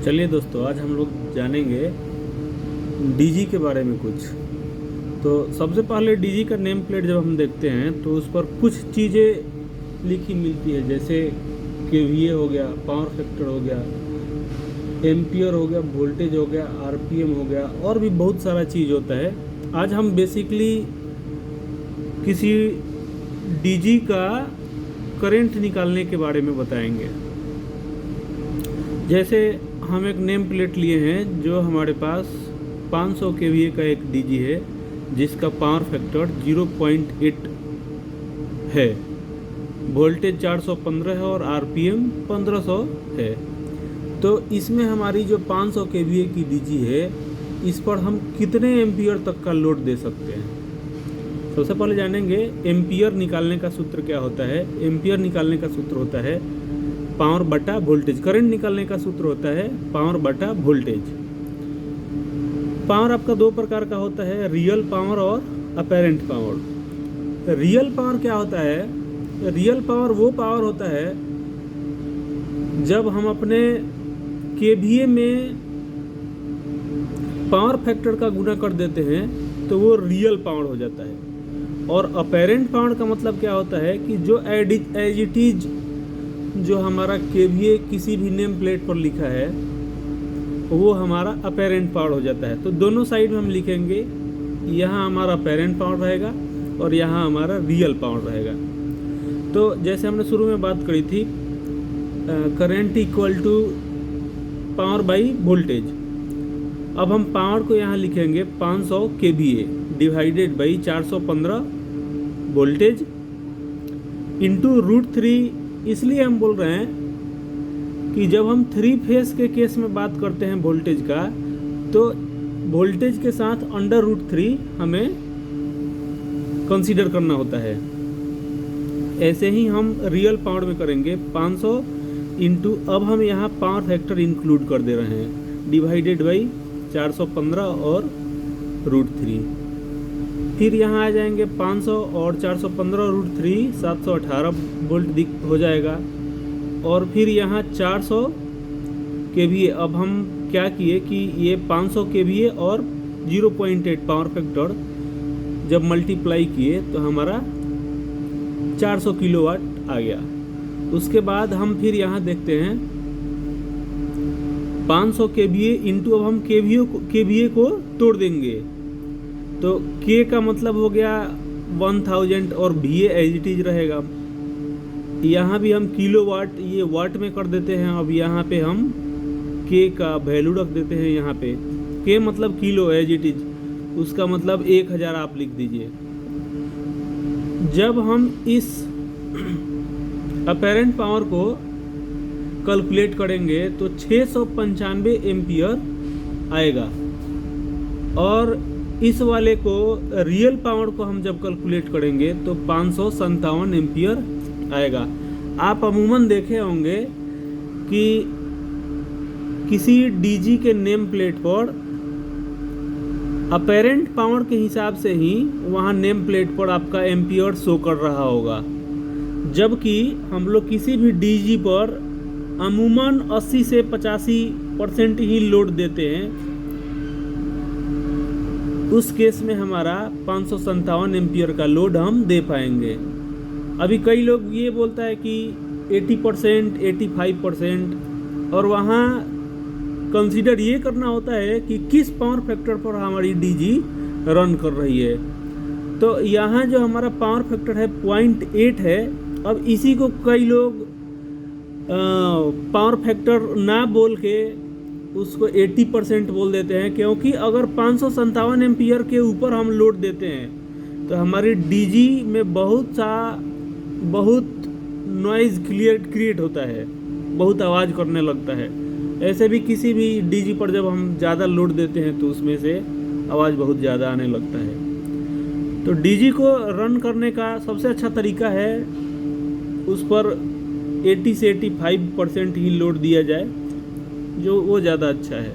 चलिए दोस्तों, आज हम लोग जानेंगे डीजी के बारे में कुछ। तो सबसे पहले डीजी का नेम प्लेट जब हम देखते हैं तो उस पर कुछ चीज़ें लिखी मिलती है, जैसे केवीए हो गया, पावर फैक्टर हो गया, एम्पियर हो गया, वोल्टेज हो गया, आरपीएम हो गया, और भी बहुत सारा चीज़ होता है। आज हम बेसिकली किसी डीजी का करंट निकालने के बारे में बताएंगे। जैसे हम एक नेम प्लेट लिए हैं, जो हमारे पास 500 केवीए का एक डीजी है जिसका पावर फैक्टर 0.8 है, वोल्टेज 415 है और आरपीएम 1500 है। तो इसमें हमारी जो 500 केवीए की डीजी है, इस पर हम कितने एम्पियर तक का लोड दे सकते हैं। सबसे पहले जानेंगे एम्पियर निकालने का सूत्र क्या होता है। एम्पियर निकालने का सूत्र होता है पावर बटा वोल्टेज। करंट निकालने का सूत्र होता है पावर बटा वोल्टेज। पावर आपका दो प्रकार का होता है, रियल पावर और अपेरेंट पावर। रियल पावर क्या होता है? रियल पावर वो पावर होता है जब हम अपने केवीए में पावर फैक्टर का गुना कर देते हैं तो वो रियल पावर हो जाता है। और अपेरेंट पावर का मतलब क्या होता है कि जो एज इट इज जो हमारा केवीए किसी भी नेम प्लेट पर लिखा है वो हमारा अपेरेंट पावर हो जाता है। तो दोनों साइड में हम लिखेंगे, यहाँ हमारा अपेरेंट पावर रहेगा और यहाँ हमारा रियल पावर रहेगा। तो जैसे हमने शुरू में बात करी थी, current equal to power by voltage. अब हम पावर को यहाँ लिखेंगे 500 KVA divided by 415 voltage into √3। इसलिए हम बोल रहे हैं कि जब हम 3 फेस के केस में बात करते हैं वोल्टेज का, तो वोल्टेज के साथ √3 हमें कंसीडर करना होता है। ऐसे ही हम रियल पावर में करेंगे 500 इंटू, अब हम यहाँ पावर फैक्टर इंक्लूड कर दे रहे हैं, डिवाइडेड बाई 415 और √3। फिर यहाँ आ जाएंगे 500 और 415 √3 718 वोल्ट हो जाएगा। और फिर यहाँ 400 केवीए। अब हम क्या किए कि ये 500 केवीए और 0.8 पावर फैक्टर जब मल्टीप्लाई किए तो हमारा 400 किलोवाट आ गया। उसके बाद हम फिर यहाँ देखते हैं 500 केवीए इंटू, अब हम केवीए को तोड़ देंगे तो के का मतलब हो गया 1000 और वीए एज इट इज रहेगा। यहाँ भी हम किलोवाट, ये वाट में कर देते हैं। अब यहाँ पे हम के का वैल्यू रख देते हैं, यहाँ पे के मतलब किलो एज इट इज, उसका मतलब 1000 आप लिख दीजिए। जब हम इस अपेरेंट पावर को कैलकुलेट करेंगे तो 695 एम्पियर आएगा। और इस वाले को रियल पावर को हम जब कैलकुलेट करेंगे तो 557 एम्पियर आएगा। आप अमूमन देखे होंगे कि किसी डीजी के नेम प्लेट पर अपेरेंट पावर के हिसाब से ही वहाँ नेम प्लेट पर आपका एम्पियर शो कर रहा होगा, जबकि हम लोग किसी भी डीजी पर अमूमन 80 से 85% ही लोड देते हैं। उस केस में हमारा 557 एम्पियर का लोड हम दे पाएंगे। अभी कई लोग ये बोलता है कि 80%, 85%, और वहाँ कंसीडर ये करना होता है कि किस पावर फैक्टर पर हमारी डीजी रन कर रही है। तो यहाँ जो हमारा पावर फैक्टर है 0.8 है। अब इसी को कई लोग पावर फैक्टर ना बोल के उसको 80% बोल देते हैं, क्योंकि अगर 557 एम्पियर के ऊपर हम लोड देते हैं तो हमारी डीजी में बहुत नॉइज़ क्रिएट होता है, बहुत आवाज़ करने लगता है। ऐसे भी किसी भी डीजी पर जब हम ज़्यादा लोड देते हैं तो उसमें से आवाज़ बहुत ज़्यादा आने लगता है। तो डीजी को रन करने का सबसे अच्छा तरीका है उस पर 80 से 85% ही लोड दिया जाए, जो वो ज़्यादा अच्छा है।